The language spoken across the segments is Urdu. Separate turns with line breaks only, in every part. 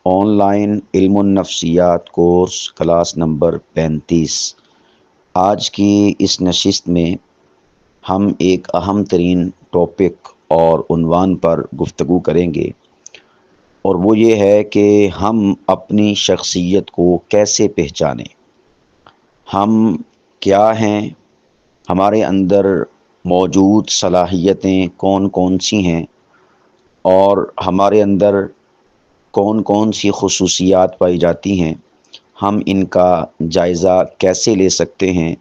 آن لائن علم النفسیات کورس کلاس نمبر 35۔ آج کی اس نشست میں ہم ایک اہم ترین ٹاپک اور عنوان پر گفتگو کریں گے، اور وہ یہ ہے کہ ہم اپنی شخصیت کو کیسے پہچانیں۔ ہم کیا ہیں، ہمارے اندر موجود صلاحیتیں کون کون سی ہیں، اور ہمارے اندر کون کون سی خصوصیات پائی جاتی ہیں، ہم ان کا جائزہ کیسے لے سکتے ہیں،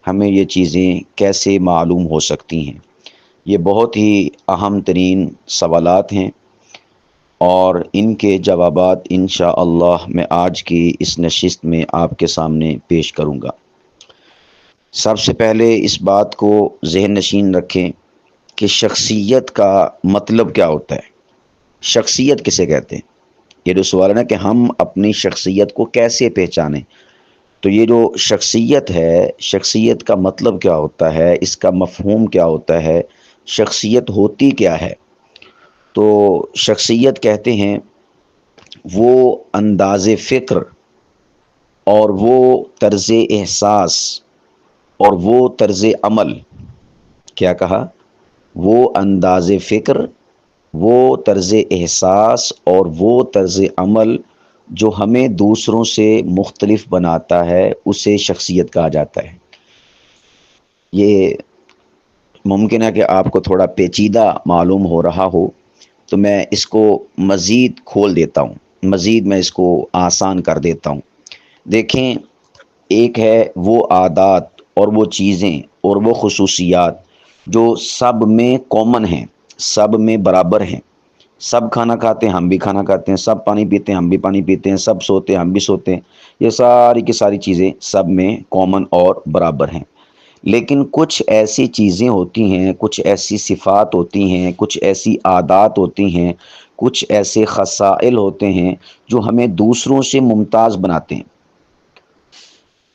ہمیں یہ چیزیں کیسے معلوم ہو سکتی ہیں۔ یہ بہت ہی اہم ترین سوالات ہیں، اور ان کے جوابات انشاءاللہ میں آج کی اس نشست میں آپ کے سامنے پیش کروں گا۔ سب سے پہلے اس بات کو ذہن نشین رکھیں کہ شخصیت کا مطلب کیا ہوتا ہے۔ شخصیت کسے کہتے ہیں؟ یہ جو سوال ہے نا کہ ہم اپنی شخصیت کو کیسے پہچانیں، تو یہ جو شخصیت ہے، شخصیت کا مطلب کیا ہوتا ہے، اس کا مفہوم کیا ہوتا ہے، شخصیت ہوتی کیا ہے؟ تو شخصیت کہتے ہیں وہ انداز فکر اور وہ طرز احساس اور وہ طرز عمل، کیا کہا؟ وہ انداز فکر، وہ طرز احساس اور وہ طرز عمل جو ہمیں دوسروں سے مختلف بناتا ہے، اسے شخصیت کہا جاتا ہے۔ یہ ممکن ہے کہ آپ کو تھوڑا پیچیدہ معلوم ہو رہا ہو، تو میں اس کو مزید کھول دیتا ہوں، مزید میں اس کو آسان کر دیتا ہوں۔ دیکھیں، ایک ہے وہ عادات اور وہ چیزیں اور وہ خصوصیات جو سب میں کامن ہیں، سب میں برابر ہیں۔ سب کھانا کھاتے ہیں، ہم بھی کھانا کھاتے ہیں، سب پانی پیتے ہیں، ہم بھی پانی پیتے ہیں، سب سوتے ہیں، ہم بھی سوتے ہیں۔ یہ ساری کی ساری چیزیں سب میں کامن اور برابر ہیں۔ لیکن کچھ ایسی چیزیں ہوتی ہیں، کچھ ایسی صفات ہوتی ہیں، کچھ ایسی عادات ہوتی ہیں، کچھ ایسے خصائل ہوتے ہیں جو ہمیں دوسروں سے ممتاز بناتے ہیں،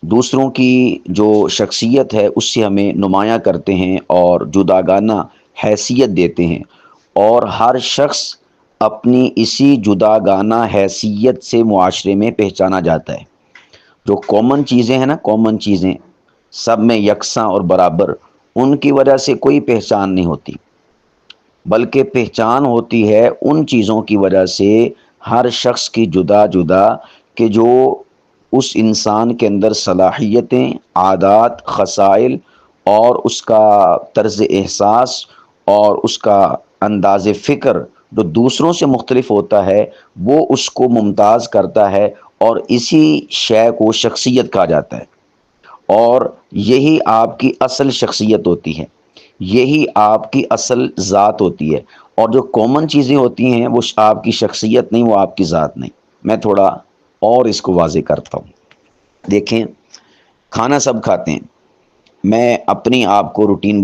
دوسروں کی جو شخصیت ہے اس سے ہمیں نمایاں کرتے ہیں اور جداگانہ حیثیت دیتے ہیں، اور ہر شخص اپنی اسی جداگانہ حیثیت سے معاشرے میں پہچانا جاتا ہے۔ جو کامن چیزیں ہیں نا، کامن چیزیں سب میں یکساں اور برابر، ان کی وجہ سے کوئی پہچان نہیں ہوتی، بلکہ پہچان ہوتی ہے ان چیزوں کی وجہ سے، ہر شخص کی جدا جدا، کہ جو اس انسان کے اندر صلاحیتیں، عادات، خصائل اور اس کا طرز احساس اور اس کا انداز فکر جو دوسروں سے مختلف ہوتا ہے، وہ اس کو ممتاز کرتا ہے، اور اسی شے کو شخصیت کہا جاتا ہے۔ اور یہی آپ کی اصل شخصیت ہوتی ہے، یہی آپ کی اصل ذات ہوتی ہے۔ اور جو کامن چیزیں ہوتی ہیں وہ آپ کی شخصیت نہیں، وہ آپ کی ذات نہیں۔ میں تھوڑا اور اس کو واضح کرتا ہوں۔ دیکھیں، کھانا سب کھاتے ہیں۔ میں اپنی آپ کو روٹین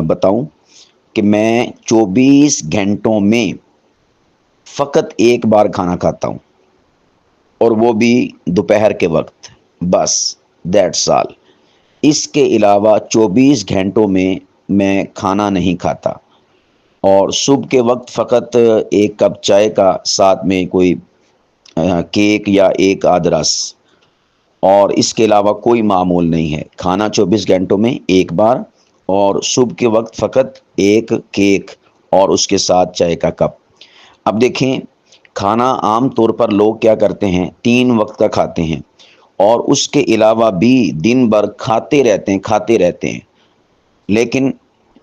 بتاؤں کہ میں 24 گھنٹوں میں فقط ایک بار کھانا کھاتا ہوں، اور وہ بھی دوپہر کے وقت، بس دیٹس آل۔ اس کے علاوہ 24 گھنٹوں میں کھانا نہیں کھاتا، اور صبح کے وقت فقط ایک کپ چائے کا، ساتھ میں کوئی کیک یا ایک آدھ رس، اور اس کے علاوہ کوئی معمول نہیں ہے۔ کھانا 24 گھنٹوں میں ایک بار، اور صبح کے وقت فقط ایک کیک اور اس کے ساتھ چائے کا کپ۔ اب دیکھیں، کھانا عام طور پر لوگ کیا کرتے ہیں، 3 وقت کا کھاتے ہیں، اور اس کے علاوہ بھی دن بھر کھاتے رہتے ہیں۔ لیکن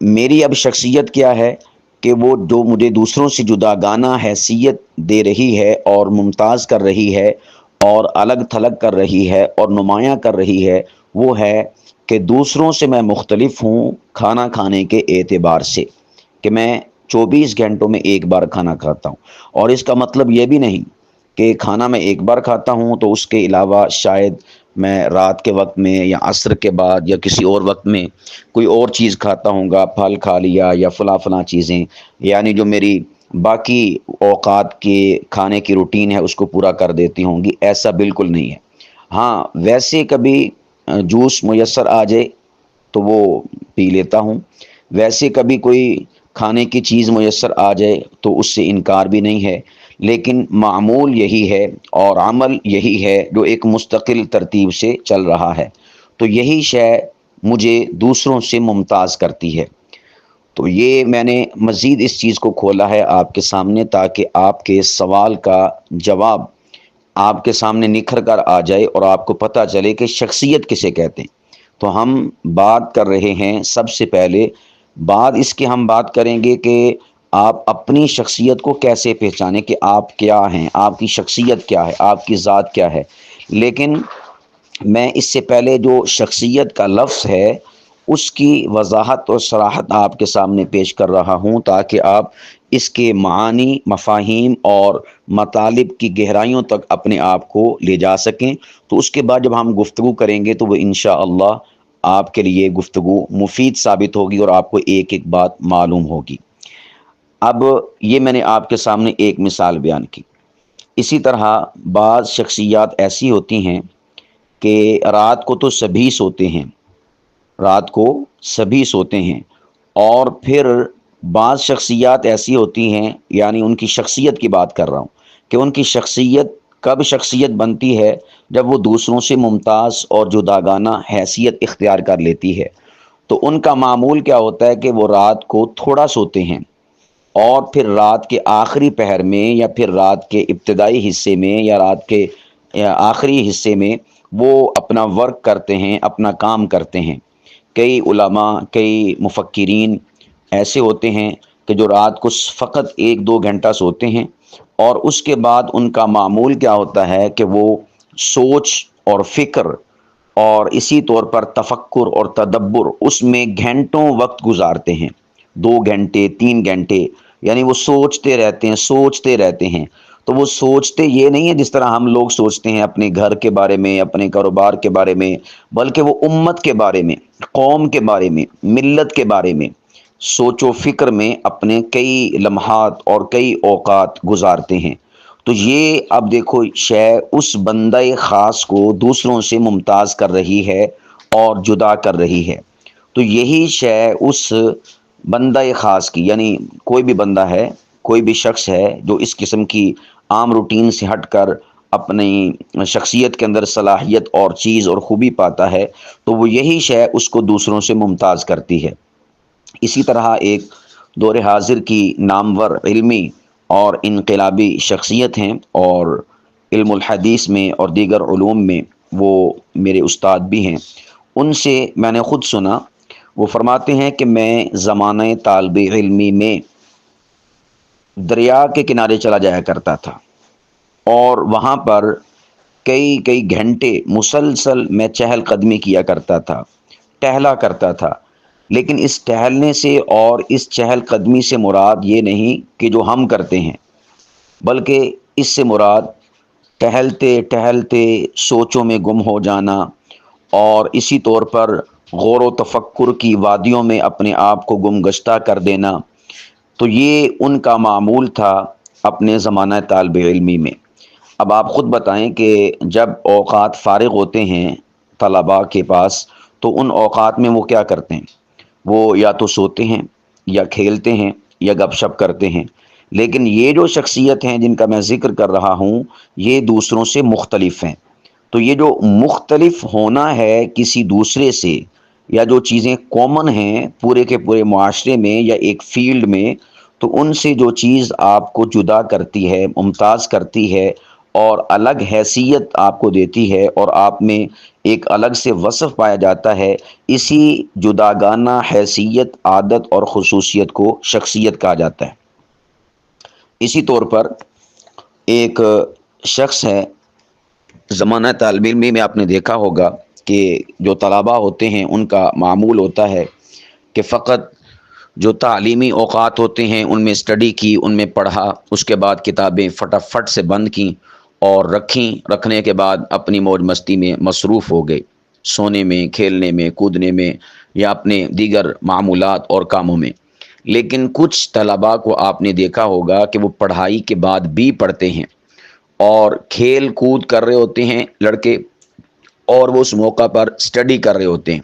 میری اب شخصیت کیا ہے کہ وہ جو مجھے دوسروں سے جداگانہ حیثیت دے رہی ہے اور ممتاز کر رہی ہے اور الگ تھلگ کر رہی ہے اور نمایاں کر رہی ہے، وہ ہے کہ دوسروں سے میں مختلف ہوں کھانا کھانے کے اعتبار سے، کہ میں 24 گھنٹوں میں ایک بار کھانا کھاتا ہوں۔ اور اس کا مطلب یہ بھی نہیں کہ کھانا میں ایک بار کھاتا ہوں تو اس کے علاوہ شاید میں رات کے وقت میں یا عصر کے بعد یا کسی اور وقت میں کوئی اور چیز کھاتا ہوں گا، پھل کھا لیا یا فلاں چیزیں، یعنی جو میری باقی اوقات کے کھانے کی روٹین ہے اس کو پورا کر دیتی ہوں گی، ایسا بالکل نہیں ہے۔ ہاں، ویسے کبھی جوس میسر آ جائے تو وہ پی لیتا ہوں، ویسے کبھی کوئی کھانے کی چیز میسر آ جائے تو اس سے انکار بھی نہیں ہے، لیکن معمول یہی ہے اور عمل یہی ہے جو ایک مستقل ترتیب سے چل رہا ہے۔ تو یہی شے مجھے دوسروں سے ممتاز کرتی ہے۔ تو یہ میں نے مزید اس چیز کو کھولا ہے آپ کے سامنے تاکہ آپ کے سوال کا جواب آپ کے سامنے نکھر کر آ جائے اور آپ کو پتہ چلے کہ شخصیت کسے کہتے ہیں۔ تو ہم بات کر رہے ہیں، سب سے پہلے بعد اس کے ہم بات کریں گے کہ آپ اپنی شخصیت کو کیسے پہچانیں کہ آپ کیا ہیں، آپ کی شخصیت کیا ہے، آپ کی ذات کیا ہے۔ لیکن میں اس سے پہلے جو شخصیت کا لفظ ہے اس کی وضاحت اور صراحت آپ کے سامنے پیش کر رہا ہوں تاکہ آپ اس کے معانی، مفاہیم اور مطالب کی گہرائیوں تک اپنے آپ کو لے جا سکیں۔ تو اس کے بعد جب ہم گفتگو کریں گے تو وہ انشاءاللہ آپ کے لیے گفتگو مفید ثابت ہوگی اور آپ کو ایک ایک بات معلوم ہوگی۔ اب یہ میں نے آپ کے سامنے ایک مثال بیان کی۔ اسی طرح بعض شخصیات ایسی ہوتی ہیں کہ رات کو تو سبھی سوتے ہیں، رات کو سبھی سوتے ہیں، اور پھر بعض شخصیات ایسی ہوتی ہیں، یعنی ان کی شخصیت کی بات کر رہا ہوں کہ ان کی شخصیت کب شخصیت بنتی ہے جب وہ دوسروں سے ممتاز اور جداگانہ حیثیت اختیار کر لیتی ہے۔ تو ان کا معمول کیا ہوتا ہے کہ وہ رات کو تھوڑا سوتے ہیں اور پھر رات کے آخری پہر میں یا پھر رات کے ابتدائی حصے میں یا رات کے آخری حصے میں وہ اپنا ورک کرتے ہیں، اپنا کام کرتے ہیں۔ کئی علماء، کئی مفکرین ایسے ہوتے ہیں کہ جو رات کو فقط 1-2 گھنٹہ سوتے ہیں اور اس کے بعد ان کا معمول کیا ہوتا ہے کہ وہ سوچ اور فکر اور اسی طور پر تفکر اور تدبر اس میں گھنٹوں وقت گزارتے ہیں، 2 گھنٹے 3 گھنٹے، یعنی وہ سوچتے رہتے ہیں۔ تو وہ سوچتے یہ نہیں ہے جس طرح ہم لوگ سوچتے ہیں اپنے گھر کے بارے میں، اپنے کاروبار کے بارے میں، بلکہ وہ امت کے بارے میں، قوم کے بارے میں، ملت کے بارے میں سوچ و فکر میں اپنے کئی لمحات اور کئی اوقات گزارتے ہیں۔ تو یہ اب دیکھو شے اس بندہ خاص کو دوسروں سے ممتاز کر رہی ہے اور جدا کر رہی ہے۔ تو یہی شے اس بندہ خاص کی، یعنی کوئی بھی بندہ ہے، کوئی بھی شخص ہے جو اس قسم کی عام روٹین سے ہٹ کر اپنی شخصیت کے اندر صلاحیت اور چیز اور خوبی پاتا ہے، تو وہ یہی شے اس کو دوسروں سے ممتاز کرتی ہے۔ اسی طرح ایک دور حاضر کی نامور علمی اور انقلابی شخصیت ہیں اور علم الحدیث میں اور دیگر علوم میں وہ میرے استاد بھی ہیں۔ ان سے میں نے خود سنا، وہ فرماتے ہیں کہ میں زمانہ طالب علمی میں دریا کے کنارے چلا جایا کرتا تھا اور وہاں پر کئی گھنٹے مسلسل میں چہل قدمی کیا کرتا تھا، ٹہلا کرتا تھا۔ لیکن اس ٹہلنے سے اور اس چہل قدمی سے مراد یہ نہیں کہ جو ہم کرتے ہیں، بلکہ اس سے مراد ٹہلتے ٹہلتے سوچوں میں گم ہو جانا اور اسی طور پر غور و تفکر کی وادیوں میں اپنے آپ کو گم گشتہ کر دینا۔ تو یہ ان کا معمول تھا اپنے زمانہ طالب علمی میں۔ اب آپ خود بتائیں کہ جب اوقات فارغ ہوتے ہیں طلباء کے پاس تو ان اوقات میں وہ کیا کرتے ہیں؟ وہ یا تو سوتے ہیں یا کھیلتے ہیں یا گپ شپ کرتے ہیں۔ لیکن یہ جو شخصیت ہیں جن کا میں ذکر کر رہا ہوں، یہ دوسروں سے مختلف ہیں۔ تو یہ جو مختلف ہونا ہے کسی دوسرے سے، یا جو چیزیں کامن ہیں پورے کے پورے معاشرے میں یا ایک فیلڈ میں، تو ان سے جو چیز آپ کو جدا کرتی ہے، ممتاز کرتی ہے اور الگ حیثیت آپ کو دیتی ہے اور آپ میں ایک الگ سے وصف پایا جاتا ہے، اسی جداگانہ حیثیت، عادت اور خصوصیت کو شخصیت کہا جاتا ہے۔ اسی طور پر ایک شخص ہے زمانہ طالب علمی میں، آپ نے دیکھا ہوگا کہ جو طلباء ہوتے ہیں ان کا معمول ہوتا ہے کہ فقط جو تعلیمی اوقات ہوتے ہیں ان میں اسٹڈی کی، ان میں پڑھا، اس کے بعد کتابیں فٹافٹ سے بند کیں اور رکھنے کے بعد اپنی موج مستی میں مصروف ہو گئے، سونے میں، کھیلنے میں، کودنے میں یا اپنے دیگر معمولات اور کاموں میں۔ لیکن کچھ طلباء کو آپ نے دیکھا ہوگا کہ وہ پڑھائی کے بعد بھی پڑھتے ہیں اور کھیل کود کر رہے ہوتے ہیں لڑکے، اور وہ اس موقع پر اسٹڈی کر رہے ہوتے ہیں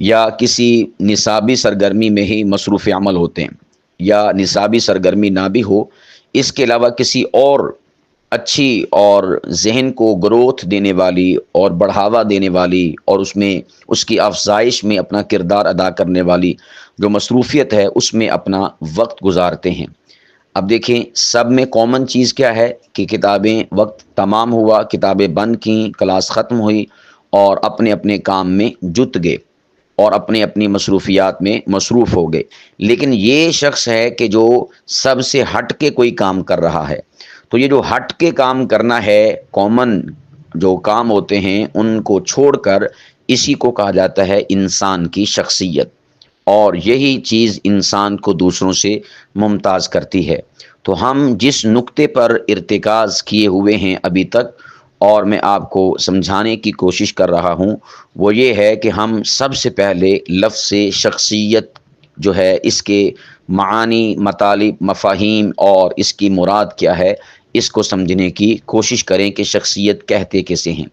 یا کسی نصابی سرگرمی میں ہی مصروف عمل ہوتے ہیں، یا نصابی سرگرمی نہ بھی ہو، اس کے علاوہ کسی اور اچھی اور ذہن کو گروتھ دینے والی اور بڑھاوا دینے والی اور اس کی افزائش میں اپنا کردار ادا کرنے والی جو مصروفیت ہے اس میں اپنا وقت گزارتے ہیں۔ اب دیکھیں سب میں کامن چیز کیا ہے کہ کتابیں، وقت تمام ہوا، کتابیں بند کیں، کلاس ختم ہوئی اور اپنے اپنے کام میں جت گئے اور اپنی اپنی مصروفیات میں مصروف ہو گئے۔ لیکن یہ شخص ہے کہ جو سب سے ہٹ کے کوئی کام کر رہا ہے، تو یہ جو ہٹ کے کام کرنا ہے، کامن جو کام ہوتے ہیں ان کو چھوڑ کر، اسی کو کہا جاتا ہے انسان کی شخصیت، اور یہی چیز انسان کو دوسروں سے ممتاز کرتی ہے۔ تو ہم جس نقطے پر ارتکاز کیے ہوئے ہیں ابھی تک، اور میں آپ کو سمجھانے کی کوشش کر رہا ہوں، وہ یہ ہے کہ ہم سب سے پہلے لفظ شخصیت جو ہے، اس کے معانی، مطالب، مفاہیم اور اس کی مراد کیا ہے، اس کو سمجھنے کی کوشش کریں کہ شخصیت کہتے کسے ہیں۔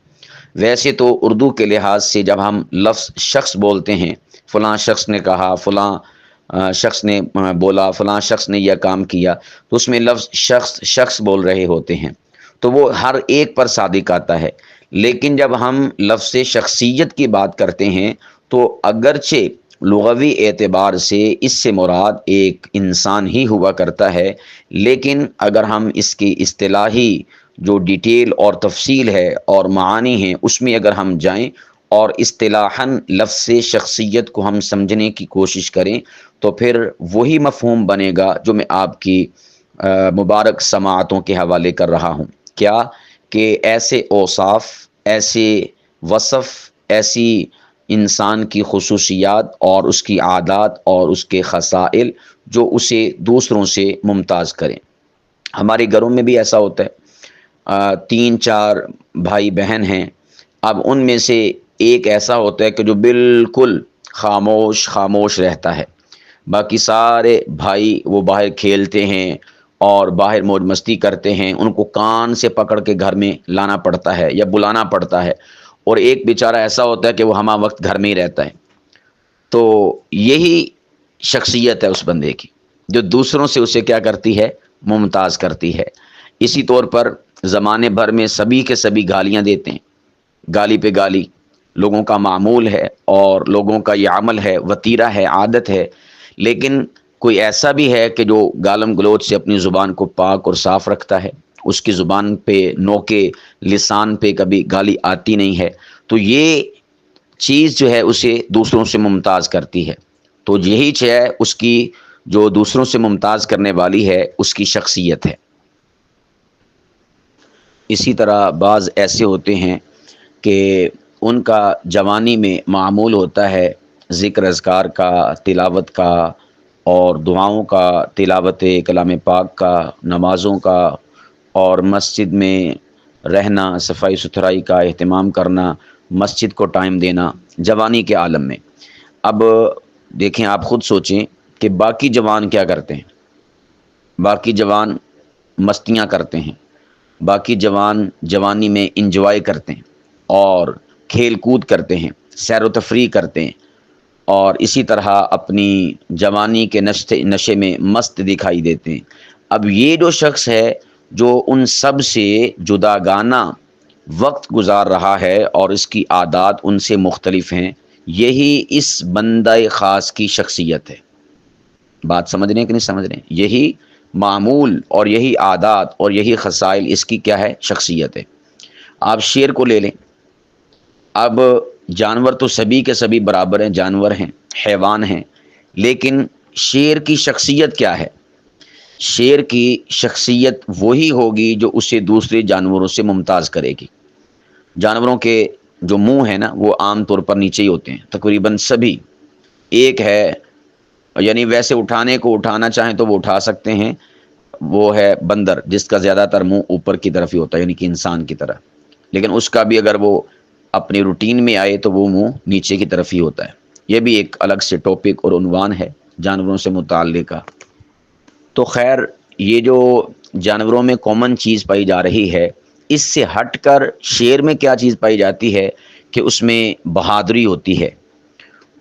ویسے تو اردو کے لحاظ سے جب ہم لفظ شخص بولتے ہیں، فلاں شخص نے کہا، فلاں شخص نے بولا، فلاں شخص نے یہ کام کیا، تو اس میں لفظ شخص شخص بول رہے ہوتے ہیں، تو وہ ہر ایک پر صادق آتا ہے۔ لیکن جب ہم لفظ شخصیت کی بات کرتے ہیں تو اگرچہ لغوی اعتبار سے اس سے مراد ایک انسان ہی ہوا کرتا ہے، لیکن اگر ہم اس کی اصطلاحی جو ڈیٹیل اور تفصیل ہے اور معانی ہیں اس میں اگر ہم جائیں اور اصطلاحاً لفظ شخصیت کو ہم سمجھنے کی کوشش کریں، تو پھر وہی مفہوم بنے گا جو میں آپ کی مبارک سماعتوں کے حوالے کر رہا ہوں۔ کیا کہ ایسے اوصاف، ایسے وصف، ایسی انسان کی خصوصیات اور اس کی عادات اور اس کے خصائل جو اسے دوسروں سے ممتاز کریں۔ ہمارے گھروں میں بھی ایسا ہوتا ہے، 3 4 بھائی بہن ہیں، اب ان میں سے ایک ایسا ہوتا ہے کہ جو بالکل خاموش خاموش رہتا ہے، باقی سارے بھائی وہ باہر کھیلتے ہیں اور باہر موج مستی کرتے ہیں، ان کو کان سے پکڑ کے گھر میں لانا پڑتا ہے یا بلانا پڑتا ہے، اور ایک بیچارہ ایسا ہوتا ہے کہ وہ ہمہ وقت گھر میں ہی رہتا ہے۔ تو یہی شخصیت ہے اس بندے کی جو دوسروں سے اسے کیا کرتی ہے، ممتاز کرتی ہے۔ اسی طور پر زمانے بھر میں سبھی کے سبھی گالیاں دیتے ہیں، گالی پہ گالی لوگوں کا معمول ہے اور لوگوں کا یہ عمل ہے، وتیرہ ہے، عادت ہے۔ لیکن کوئی ایسا بھی ہے کہ جو گالم گلوچ سے اپنی زبان کو پاک اور صاف رکھتا ہے، اس کی زبان پہ، نوکے لسان پہ کبھی گالی آتی نہیں ہے، تو یہ چیز جو ہے اسے دوسروں سے ممتاز کرتی ہے۔ تو یہی ہے اس کی جو دوسروں سے ممتاز کرنے والی ہے، اس کی شخصیت ہے۔ اسی طرح بعض ایسے ہوتے ہیں کہ ان کا جوانی میں معمول ہوتا ہے ذکر اذکار کا، تلاوت کا اور دعاؤں کا، تلاوت کلام پاک کا، نمازوں کا، اور مسجد میں رہنا، صفائی ستھرائی کا اہتمام کرنا، مسجد کو ٹائم دینا، جوانی کے عالم میں۔ اب دیکھیں، آپ خود سوچیں کہ باقی جوان کیا کرتے ہیں؟ باقی جوان مستیاں کرتے ہیں، باقی جوان جوانی میں انجوائے کرتے ہیں اور کھیل کود کرتے ہیں، سیر و تفریح کرتے ہیں، اور اسی طرح اپنی جوانی کے نشے میں مست دکھائی دیتے ہیں۔ اب یہ جو شخص ہے جو ان سب سے جداگانہ وقت گزار رہا ہے اور اس کی عادات ان سے مختلف ہیں، یہی اس بندہ خاص کی شخصیت ہے۔ بات سمجھ رہے ہیں کہ نہیں سمجھ رہے ہیں؟ یہی معمول اور یہی عادات اور یہی خصائل اس کی کیا ہے، شخصیت ہے۔ آپ شیر کو لے لیں، اب جانور تو سبھی کے سبھی برابر ہیں، جانور ہیں، حیوان ہیں، لیکن شیر کی شخصیت کیا ہے؟ شیر کی شخصیت وہی ہوگی جو اسے دوسرے جانوروں سے ممتاز کرے گی۔ جانوروں کے جو منہ ہیں نا، وہ عام طور پر نیچے ہی ہوتے ہیں، تقریباً سبھی۔ ایک ہے، یعنی ویسے اٹھانے کو اٹھانا چاہیں تو وہ اٹھا سکتے ہیں، وہ ہے بندر، جس کا زیادہ تر منہ اوپر کی طرف ہی ہوتا ہے، یعنی کہ انسان کی طرح، لیکن اس کا بھی اگر وہ اپنی روٹین میں آئے تو وہ منہ نیچے کی طرف ہی ہوتا ہے۔ یہ بھی ایک الگ سے ٹاپک اور عنوان ہے جانوروں سے متعلقہ۔ تو خیر، یہ جو جانوروں میں کامن چیز پائی جا رہی ہے، اس سے ہٹ کر شیر میں کیا چیز پائی جاتی ہے کہ اس میں بہادری ہوتی ہے،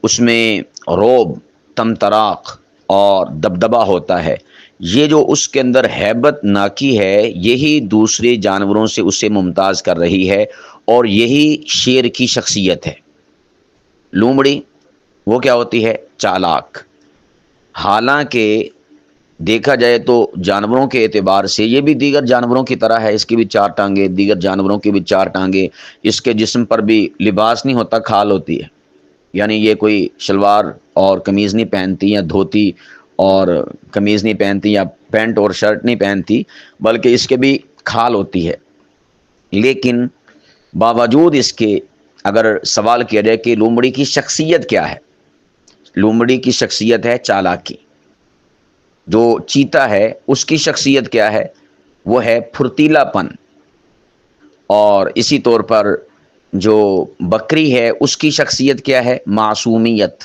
اس میں رعب، تمطراق اور دبدبہ ہوتا ہے یہ جو اس کے اندر ہیبت ناکی ہے، یہی دوسرے جانوروں سے اسے ممتاز کر رہی ہے، اور یہی شیر کی شخصیت ہے۔ لومڑی وہ کیا ہوتی ہے؟ چالاک۔ حالانکہ دیکھا جائے تو جانوروں کے اعتبار سے یہ بھی دیگر جانوروں کی طرح ہے، اس کی بھی چار ٹانگیں، دیگر جانوروں کی بھی چار ٹانگیں، اس کے جسم پر بھی لباس نہیں ہوتا، کھال ہوتی ہے، یعنی یہ کوئی شلوار اور قمیض نہیں پہنتی، یا دھوتی اور قمیض نہیں پہنتی، یا پینٹ اور شرٹ نہیں پہنتی، بلکہ اس کے بھی کھال ہوتی ہے۔ لیکن باوجود اس کے اگر سوال کیا جائے کہ لومڑی کی شخصیت کیا ہے، لومڑی کی شخصیت ہے چالاکی۔ جو چیتا ہے اس کی شخصیت کیا ہے؟ وہ ہے پھرتیلا پن۔ اور اسی طور پر جو بکری ہے اس کی شخصیت کیا ہے؟ معصومیت۔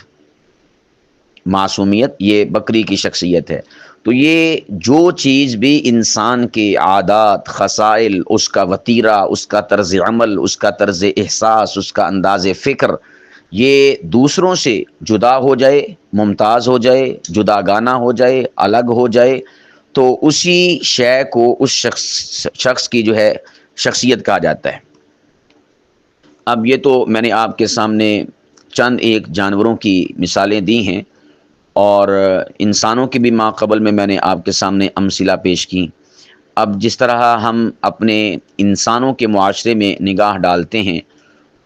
معصومیت یہ بکری کی شخصیت ہے۔ تو یہ جو چیز بھی انسان کے عادات، خصائل، اس کا وتیرہ، اس کا طرز عمل، اس کا طرز احساس، اس کا انداز فکر، یہ دوسروں سے جدا ہو جائے، ممتاز ہو جائے، جدا گانا ہو جائے، الگ ہو جائے، تو اسی شے کو اس شخص کی جو ہے شخصیت کہا جاتا ہے۔ اب یہ تو میں نے آپ کے سامنے چند ایک جانوروں کی مثالیں دی ہیں، اور انسانوں کی بھی ماقبل میں نے آپ کے سامنے امثلہ پیش کی۔ اب جس طرح ہم اپنے انسانوں کے معاشرے میں نگاہ ڈالتے ہیں،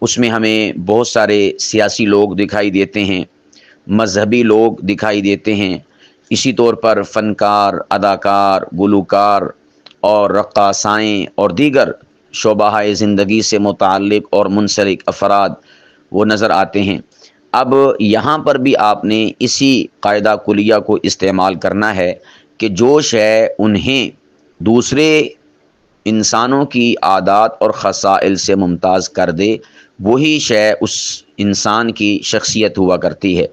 اس میں ہمیں بہت سارے سیاسی لوگ دکھائی دیتے ہیں، مذہبی لوگ دکھائی دیتے ہیں، اسی طور پر فنکار، اداکار، گلوکار اور رقاصائیں اور دیگر شعبہ زندگی سے متعلق اور منسلک افراد وہ نظر آتے ہیں۔ اب یہاں پر بھی آپ نے اسی قاعدہ کلیہ کو استعمال کرنا ہے کہ جو شے انہیں دوسرے انسانوں کی عادات اور خصائل سے ممتاز کر دے، وہی شے اس انسان کی شخصیت ہوا کرتی ہے۔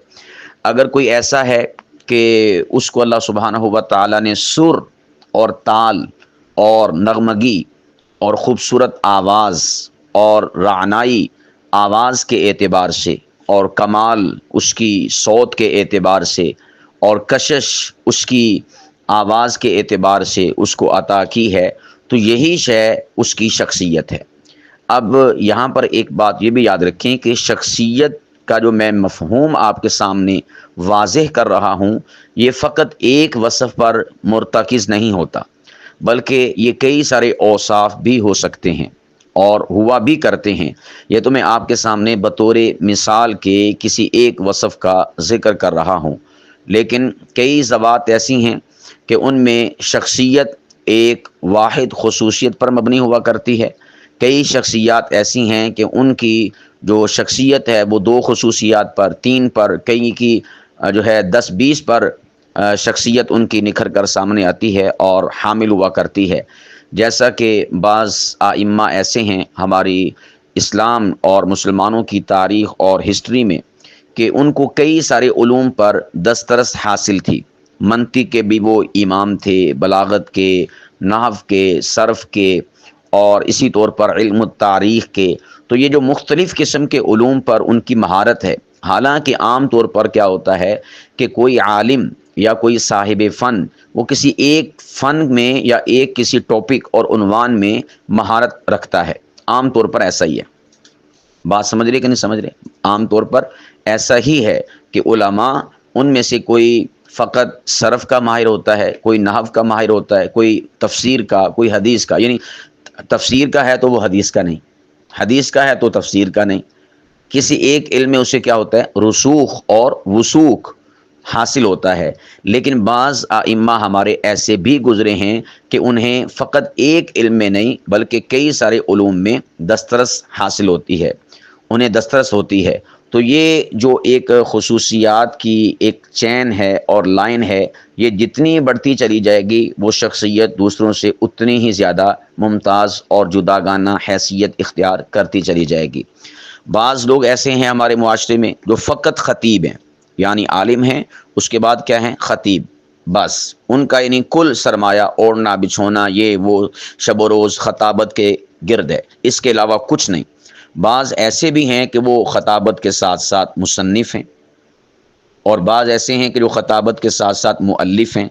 اگر کوئی ایسا ہے کہ اس کو اللہ سبحانہ و تعالیٰ نے سر اور تال اور نغمگی اور خوبصورت آواز اور رعنائی آواز کے اعتبار سے، اور کمال اس کی صوت کے اعتبار سے، اور کشش اس کی آواز کے اعتبار سے اس کو عطا کی ہے، تو یہی شے اس کی شخصیت ہے۔ اب یہاں پر ایک بات یہ بھی یاد رکھیں کہ شخصیت کا جو میں مفہوم آپ کے سامنے واضح کر رہا ہوں، یہ فقط ایک وصف پر مرتکز نہیں ہوتا، بلکہ یہ کئی سارے اوصاف بھی ہو سکتے ہیں اور ہوا بھی کرتے ہیں۔ یہ تو میں آپ کے سامنے بطور مثال کے کسی ایک وصف کا ذکر کر رہا ہوں، لیکن کئی ذوات ایسی ہیں کہ ان میں شخصیت ایک واحد خصوصیت پر مبنی ہوا کرتی ہے، کئی شخصیات ایسی ہیں کہ ان کی جو شخصیت ہے وہ دو خصوصیات پر، تین پر، کئی کی جو ہے 10-20 پر شخصیت ان کی نکھر کر سامنے آتی ہے اور حامل ہوا کرتی ہے۔ جیسا کہ بعض ائمہ ایسے ہیں ہماری اسلام اور مسلمانوں کی تاریخ اور ہسٹری میں کہ ان کو کئی سارے علوم پر دسترس حاصل تھی۔ منطق کے بھی وہ امام تھے، بلاغت کے، نحو کے، صرف کے، اور اسی طور پر علم التاریخ کے۔ تو یہ جو مختلف قسم کے علوم پر ان کی مہارت ہے۔ حالانکہ عام طور پر کیا ہوتا ہے کہ کوئی عالم یا کوئی صاحب فن وہ کسی ایک فن میں یا ایک کسی ٹاپک اور عنوان میں مہارت رکھتا ہے، عام طور پر ایسا ہی ہے۔ بات سمجھ رہے کہ نہیں سمجھ رہے؟ عام طور پر ایسا ہی ہے کہ علماء ان میں سے کوئی فقط صرف کا ماہر ہوتا ہے، کوئی نحو کا ماہر ہوتا ہے، کوئی تفسیر کا، کوئی حدیث کا، یعنی تفسیر کا ہے تو وہ حدیث کا نہیں، حدیث کا ہے تو تفسیر کا نہیں۔ کسی ایک علم میں اسے کیا ہوتا ہے؟ رسوخ اور وثوق حاصل ہوتا ہے۔ لیکن بعض ائمہ ہمارے ایسے بھی گزرے ہیں کہ انہیں فقط ایک علم میں نہیں بلکہ کئی سارے علوم میں دسترس حاصل ہوتی ہے، انہیں دسترس ہوتی ہے۔ تو یہ جو ایک خصوصیات کی ایک چین ہے اور لائن ہے، یہ جتنی بڑھتی چلی جائے گی وہ شخصیت دوسروں سے اتنی ہی زیادہ ممتاز اور جداگانہ حیثیت اختیار کرتی چلی جائے گی۔ بعض لوگ ایسے ہیں ہمارے معاشرے میں جو فقط خطیب ہیں، یعنی عالم ہیں، اس کے بعد کیا ہیں؟ خطیب، بس ان کا یعنی کل سرمایہ اوڑھنا بچھونا یہ وہ شب و روز خطابت کے گرد ہے، اس کے علاوہ کچھ نہیں۔ بعض ایسے بھی ہیں کہ وہ خطابت کے ساتھ ساتھ مصنف ہیں، اور بعض ایسے ہیں کہ جو خطابت کے ساتھ ساتھ مؤلف ہیں،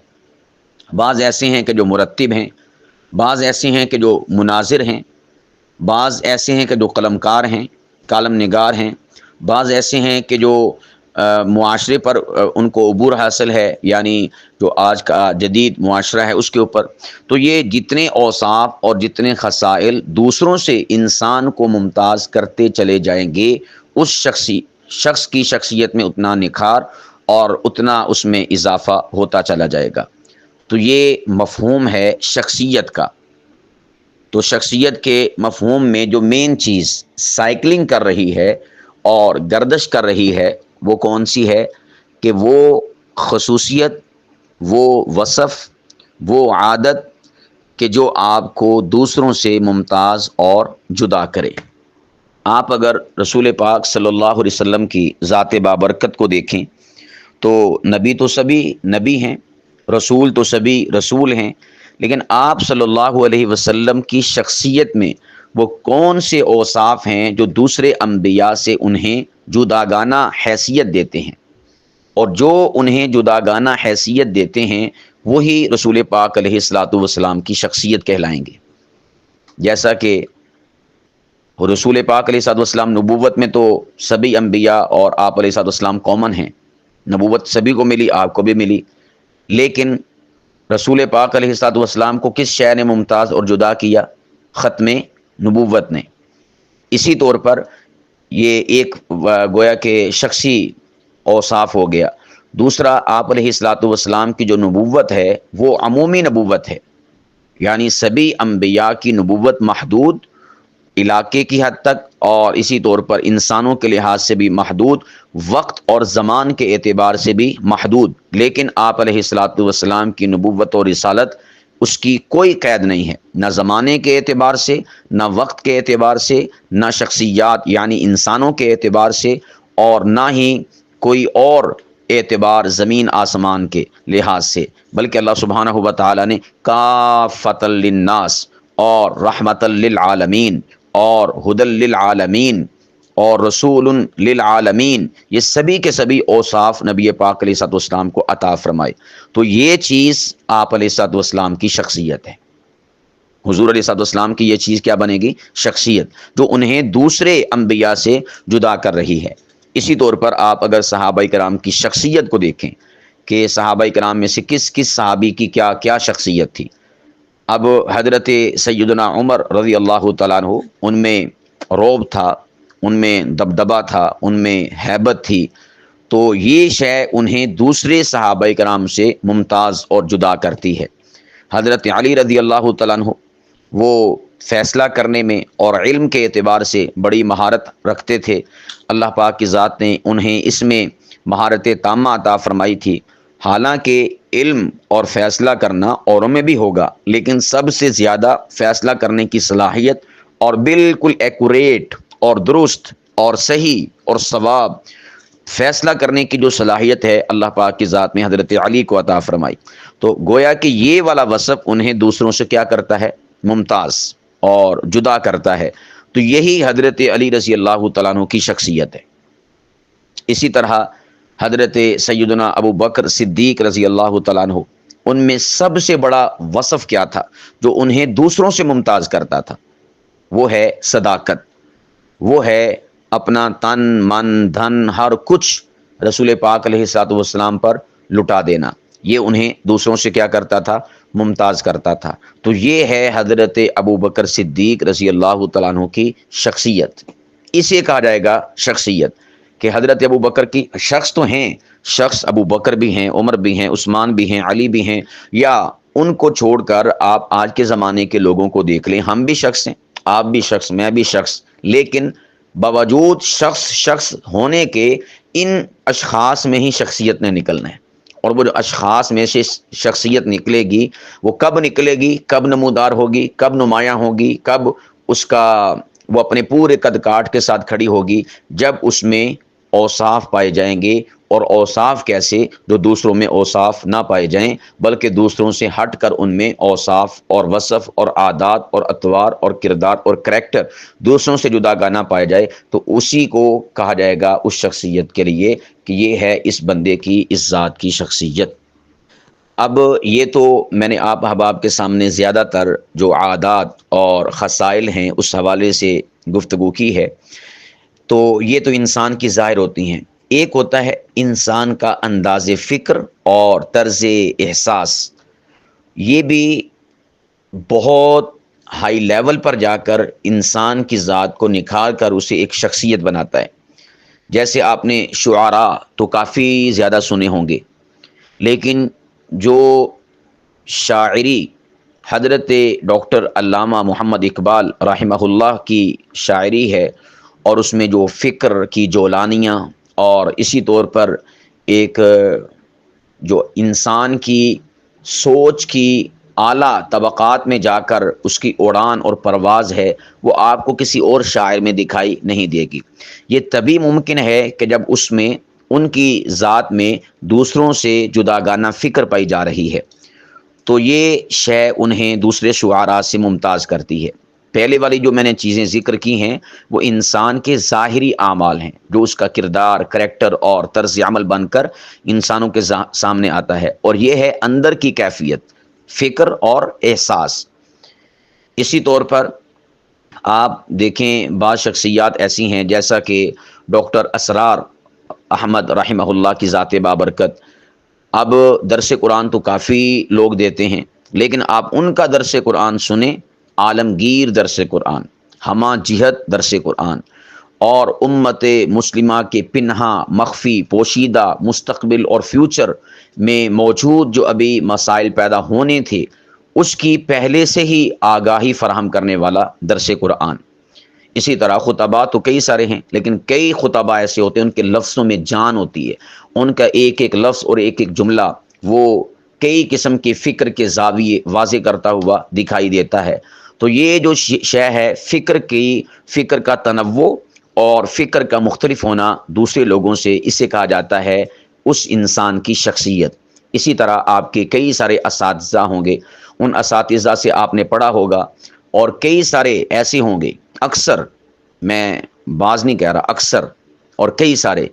بعض ایسے ہیں کہ جو مرتب ہیں، بعض ایسے ہیں کہ جو مناظر ہیں، بعض ایسے ہیں کہ جو قلم کار ہیں، کالم نگار ہیں، بعض ایسے ہیں کہ جو معاشرے پر ان کو عبور حاصل ہے، یعنی جو آج کا جدید معاشرہ ہے اس کے اوپر. تو یہ جتنے اوصاف اور جتنے خصائل دوسروں سے انسان کو ممتاز کرتے چلے جائیں گے، اس شخص کی شخصیت میں اتنا نکھار اور اتنا اس میں اضافہ ہوتا چلا جائے گا. تو یہ مفہوم ہے شخصیت کا. تو شخصیت کے مفہوم میں جو مین چیز سائیکلنگ کر رہی ہے اور گردش کر رہی ہے وہ کون سی ہے؟ کہ وہ خصوصیت، وہ وصف، وہ عادت کہ جو آپ کو دوسروں سے ممتاز اور جدا کرے. آپ اگر رسول پاک صلی اللہ علیہ وسلم کی ذات بابرکت کو دیکھیں تو نبی تو سبھی نبی ہیں، رسول تو سبھی رسول ہیں، لیکن آپ صلی اللہ علیہ وسلم کی شخصیت میں وہ کون سے اوصاف ہیں جو دوسرے انبیاء سے انہیں جداگانہ حیثیت دیتے ہیں؟ اور جو انہیں جداگانہ حیثیت دیتے ہیں وہی رسول پاک علیہ الصلاۃ والسلام کی شخصیت کہلائیں گے. جیسا کہ رسول پاک علیہ الصلاۃ والسلام نبوت میں تو سبھی انبیاء اور آپ علیہ الصلاۃ والسلام کامن ہیں، نبوت سبھی کو ملی، آپ کو بھی ملی، لیکن رسول پاک علیہ الصلاۃ والسلام کو کس شے نے ممتاز اور جدا کیا؟ ختم نبوت نے. اسی طور پر یہ ایک گویا کہ شخصی اوصاف ہو گیا. دوسرا، آپ علیہ الصلاۃ والسلام کی جو نبوت ہے وہ عمومی نبوت ہے، یعنی سبھی انبیاء کی نبوت محدود علاقے کی حد تک اور اسی طور پر انسانوں کے لحاظ سے بھی محدود، وقت اور زمان کے اعتبار سے بھی محدود. لیکن آپ علیہ الصلاۃ والسلام کی نبوت اور رسالت اس کی کوئی قید نہیں ہے، نہ زمانے کے اعتبار سے، نہ وقت کے اعتبار سے، نہ شخصیات یعنی انسانوں کے اعتبار سے، اور نہ ہی کوئی اور اعتبار زمین آسمان کے لحاظ سے، بلکہ اللہ سبحانہ و تعالی نے کافۃ للناس اور رحمۃ للعالمین اور ھدی للعالمین اور رسول للعالمین، یہ سبھی کے سبھی اوصاف نبی پاک علیہ الصلوۃ والسلام کو عطا فرمائے. تو یہ چیز آپ علیہ الصلوۃ والسلام کی شخصیت ہے. حضور علیہ الصلوۃ والسلام کی یہ چیز کیا بنے گی؟ شخصیت، جو انہیں دوسرے انبیاء سے جدا کر رہی ہے. اسی طور پر آپ اگر صحابہ کرام کی شخصیت کو دیکھیں کہ صحابہ کرام میں سے کس کس صحابی کی کیا کیا شخصیت تھی. اب حضرت سیدنا عمر رضی اللہ تعالیٰ عنہ، ان میں رعب تھا، ان میں دبدبا تھا، ان میں ہیبت تھی. تو یہ شے انہیں دوسرے صحابہ کرام سے ممتاز اور جدا کرتی ہے. حضرت علی رضی اللہ تعالیٰ عنہ، وہ فیصلہ کرنے میں اور علم کے اعتبار سے بڑی مہارت رکھتے تھے. اللہ پاک کی ذات نے انہیں اس میں مہارت تامہ عطا فرمائی تھی. حالانکہ علم اور فیصلہ کرنا اوروں میں بھی ہوگا، لیکن سب سے زیادہ فیصلہ کرنے کی صلاحیت اور بالکل ایکوریٹ اور درست اور صحیح اور صواب فیصلہ کرنے کی جو صلاحیت ہے اللہ پاک کی ذات میں حضرت علی کو عطا فرمائی. تو گویا کہ یہ والا وصف انہیں دوسروں سے کیا کرتا ہے؟ ممتاز اور جدا کرتا ہے. تو یہی حضرت علی رضی اللہ تعالیٰ عنہ کی شخصیت ہے. اسی طرح حضرت سیدنا ابو بکر صدیق رضی اللہ تعالیٰ عنہ، ان میں سب سے بڑا وصف کیا تھا جو انہیں دوسروں سے ممتاز کرتا تھا؟ وہ ہے صداقت، وہ ہے اپنا تن من دھن ہر کچھ رسول پاک علیہ الصلوۃ والسلام پر لٹا دینا. یہ انہیں دوسروں سے کیا کرتا تھا؟ ممتاز کرتا تھا. تو یہ ہے حضرت ابو بکر صدیق رضی اللہ تعالیٰ عنہ کی شخصیت. اسے کہا جائے گا شخصیت کہ حضرت ابو بکر کی شخص تو ہیں، شخص ابو بکر بھی ہیں، عمر بھی ہیں، عثمان بھی ہیں، علی بھی ہیں، یا ان کو چھوڑ کر آپ آج کے زمانے کے لوگوں کو دیکھ لیں، ہم بھی شخص ہیں، آپ بھی شخص، میں بھی شخص، لیکن باوجود شخص ہونے کے ان اشخاص میں ہی شخصیت نے نکلنا ہے. اور وہ جو اشخاص میں سے شخصیت نکلے گی وہ کب نکلے گی، کب نمودار ہوگی، کب نمایاں ہوگی، کب اس کا وہ اپنے پورے قد کاٹ کے ساتھ کھڑی ہوگی؟ جب اس میں اوصاف پائے جائیں گے. اور اوصاف کیسے؟ جو دوسروں میں اوصاف نہ پائے جائیں بلکہ دوسروں سے ہٹ کر ان میں اوصاف اور وصف اور عادات اور اطوار اور کردار اور کریکٹر دوسروں سے جداگانہ پائے جائے. تو اسی کو کہا جائے گا اس شخصیت کے لیے کہ یہ ہے اس بندے کی، اس ذات کی شخصیت. اب یہ تو میں نے آپ احباب کے سامنے زیادہ تر جو عادات اور خصائل ہیں اس حوالے سے گفتگو کی ہے، تو یہ تو انسان کی ظاہر ہوتی ہیں۔ ایک ہوتا ہے انسان کا انداز فکر اور طرز احساس، یہ بھی بہت ہائی لیول پر جا کر انسان کی ذات کو نکھار کر اسے ایک شخصیت بناتا ہے۔ جیسے آپ نے شعراء تو کافی زیادہ سنے ہوں گے، لیکن جو شاعری حضرت ڈاکٹر علامہ محمد اقبال رحمہ اللہ کی شاعری ہے، اور اس میں جو فکر کی جولانیاں اور اسی طور پر ایک جو انسان کی سوچ کی اعلیٰ طبقات میں جا کر اس کی اڑان اور پرواز ہے، وہ آپ کو کسی اور شاعر میں دکھائی نہیں دے گی۔ یہ تبھی ممکن ہے کہ جب اس میں ان کی ذات میں دوسروں سے جداگانہ فکر پائی جا رہی ہے، تو یہ شے انہیں دوسرے شعراء سے ممتاز کرتی ہے۔ پہلے والی جو میں نے چیزیں ذکر کی ہیں وہ انسان کے ظاہری اعمال ہیں، جو اس کا کردار، کریکٹر اور طرز عمل بن کر انسانوں کے سامنے آتا ہے، اور یہ ہے اندر کی کیفیت، فکر اور احساس۔ اسی طور پر آپ دیکھیں بعض شخصیات ایسی ہیں جیسا کہ ڈاکٹر اسرار احمد رحمہ اللہ کی ذات بابرکت۔ اب درس قرآن تو کافی لوگ دیتے ہیں، لیکن آپ ان کا درس قرآن سنیں، عالمگیر درس قرآن، ہمہ جہت درس قرآن، اور امت مسلمہ کے پنہا، مخفی، پوشیدہ مستقبل اور فیوچر میں موجود جو ابھی مسائل پیدا ہونے تھے، اس کی پہلے سے ہی آگاہی فراہم کرنے والا درس قرآن۔ اسی طرح خطبہ تو کئی سارے ہیں، لیکن کئی خطبہ ایسے ہوتے ہیں ان کے لفظوں میں جان ہوتی ہے، ان کا ایک ایک لفظ اور ایک ایک جملہ وہ کئی قسم کے فکر کے زاویے واضح کرتا ہوا دکھائی دیتا ہے۔ تو یہ جو شے ہے فکر کا تنوع اور فکر کا مختلف ہونا دوسرے لوگوں سے، اسے کہا جاتا ہے اس انسان کی شخصیت۔ اسی طرح آپ کے کئی سارے اساتذہ ہوں گے، ان اساتذہ سے آپ نے پڑھا ہوگا، اور کئی سارے ایسے ہوں گے، اکثر، میں بعض نہیں کہہ رہا، اکثر اور کئی سارے،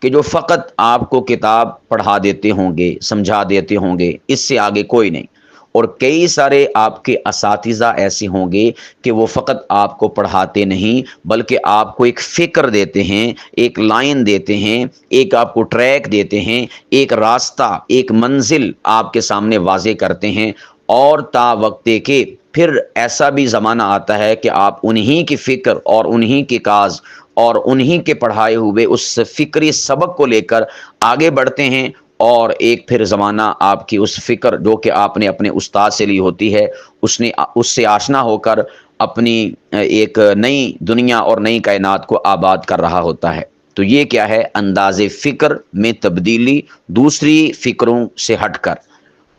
کہ جو فقط آپ کو کتاب پڑھا دیتے ہوں گے، سمجھا دیتے ہوں گے، اس سے آگے کوئی نہیں۔ اور کئی سارے آپ کے اساتذہ ایسے ہوں گے کہ وہ فقط آپ کو پڑھاتے نہیں بلکہ آپ کو ایک فکر دیتے ہیں، ایک لائن دیتے ہیں، ایک آپ کو ٹریک دیتے ہیں، ایک راستہ، ایک منزل آپ کے سامنے واضح کرتے ہیں۔ اور تا وقتے کے پھر ایسا بھی زمانہ آتا ہے کہ آپ انہی کی فکر اور انہی کے کاز اور انہی کے پڑھائے ہوئے اس فکری سبق کو لے کر آگے بڑھتے ہیں، اور ایک پھر زمانہ آپ کی اس فکر جو کہ آپ نے اپنے استاد سے لی ہوتی ہے، اس سے آشنا ہو کر اپنی ایک نئی دنیا اور نئی کائنات کو آباد کر رہا ہوتا ہے۔ تو یہ کیا ہے؟ انداز فکر میں تبدیلی دوسری فکروں سے ہٹ کر،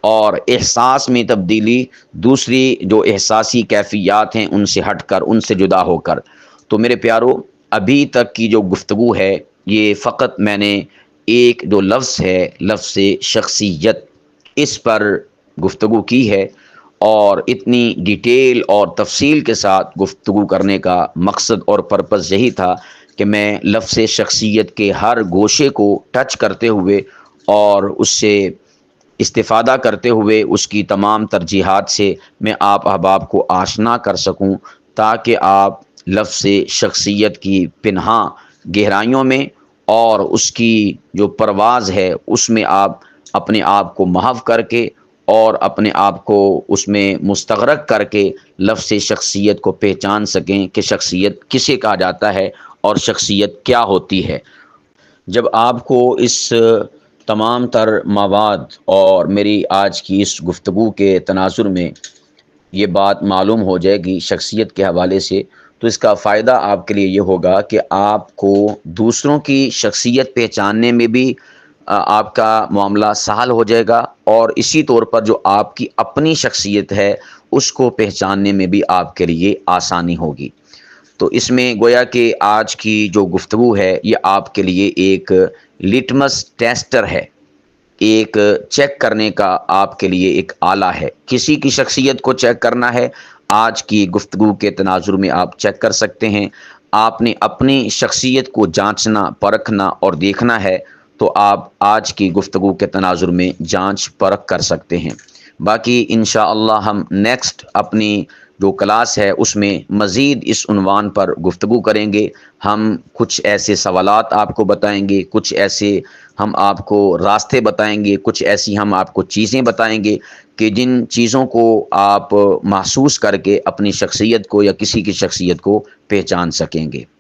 اور احساس میں تبدیلی دوسری جو احساسی کیفیات ہیں ان سے ہٹ کر، ان سے جدا ہو کر۔ تو میرے پیارو، ابھی تک کی جو گفتگو ہے یہ فقط میں نے ایک جو لفظ ہے، لفظ شخصیت، اس پر گفتگو کی ہے، اور اتنی ڈیٹیل اور تفصیل کے ساتھ گفتگو کرنے کا مقصد اور پرپس یہی تھا کہ میں لفظ شخصیت کے ہر گوشے کو ٹچ کرتے ہوئے اور اس سے استفادہ کرتے ہوئے اس کی تمام ترجیحات سے میں آپ احباب کو آشنا کر سکوں، تاکہ آپ لفظ شخصیت کی پنہا گہرائیوں میں اور اس کی جو پرواز ہے اس میں آپ اپنے آپ کو محو کر کے اور اپنے آپ کو اس میں مستغرق کر کے لفظ شخصیت کو پہچان سکیں کہ شخصیت کسے کہا جاتا ہے اور شخصیت کیا ہوتی ہے۔ جب آپ کو اس تمام تر مواد اور میری آج کی اس گفتگو کے تناظر میں یہ بات معلوم ہو جائے گی شخصیت کے حوالے سے، تو اس کا فائدہ آپ کے لیے یہ ہوگا کہ آپ کو دوسروں کی شخصیت پہچاننے میں بھی آپ کا معاملہ سہل ہو جائے گا، اور اسی طور پر جو آپ کی اپنی شخصیت ہے اس کو پہچاننے میں بھی آپ کے لیے آسانی ہوگی۔ تو اس میں گویا کہ آج کی جو گفتگو ہے یہ آپ کے لیے ایک لٹمس ٹیسٹر ہے، ایک چیک کرنے کا آپ کے لیے ایک آلہ ہے۔ کسی کی شخصیت کو چیک کرنا ہے، آج کی گفتگو کے تناظر میں آپ چیک کر سکتے ہیں۔ آپ نے اپنی شخصیت کو جانچنا، پرکھنا اور دیکھنا ہے، تو آپ آج کی گفتگو کے تناظر میں جانچ پرکھ کر سکتے ہیں۔ باقی انشاءاللہ ہم نیکسٹ اپنی جو کلاس ہے اس میں مزید اس عنوان پر گفتگو کریں گے۔ ہم کچھ ایسے سوالات آپ کو بتائیں گے، کچھ ایسے ہم آپ کو راستے بتائیں گے، کچھ ایسی ہم آپ کو چیزیں بتائیں گے کہ جن چیزوں کو آپ محسوس کر کے اپنی شخصیت کو یا کسی کی شخصیت کو پہچان سکیں گے۔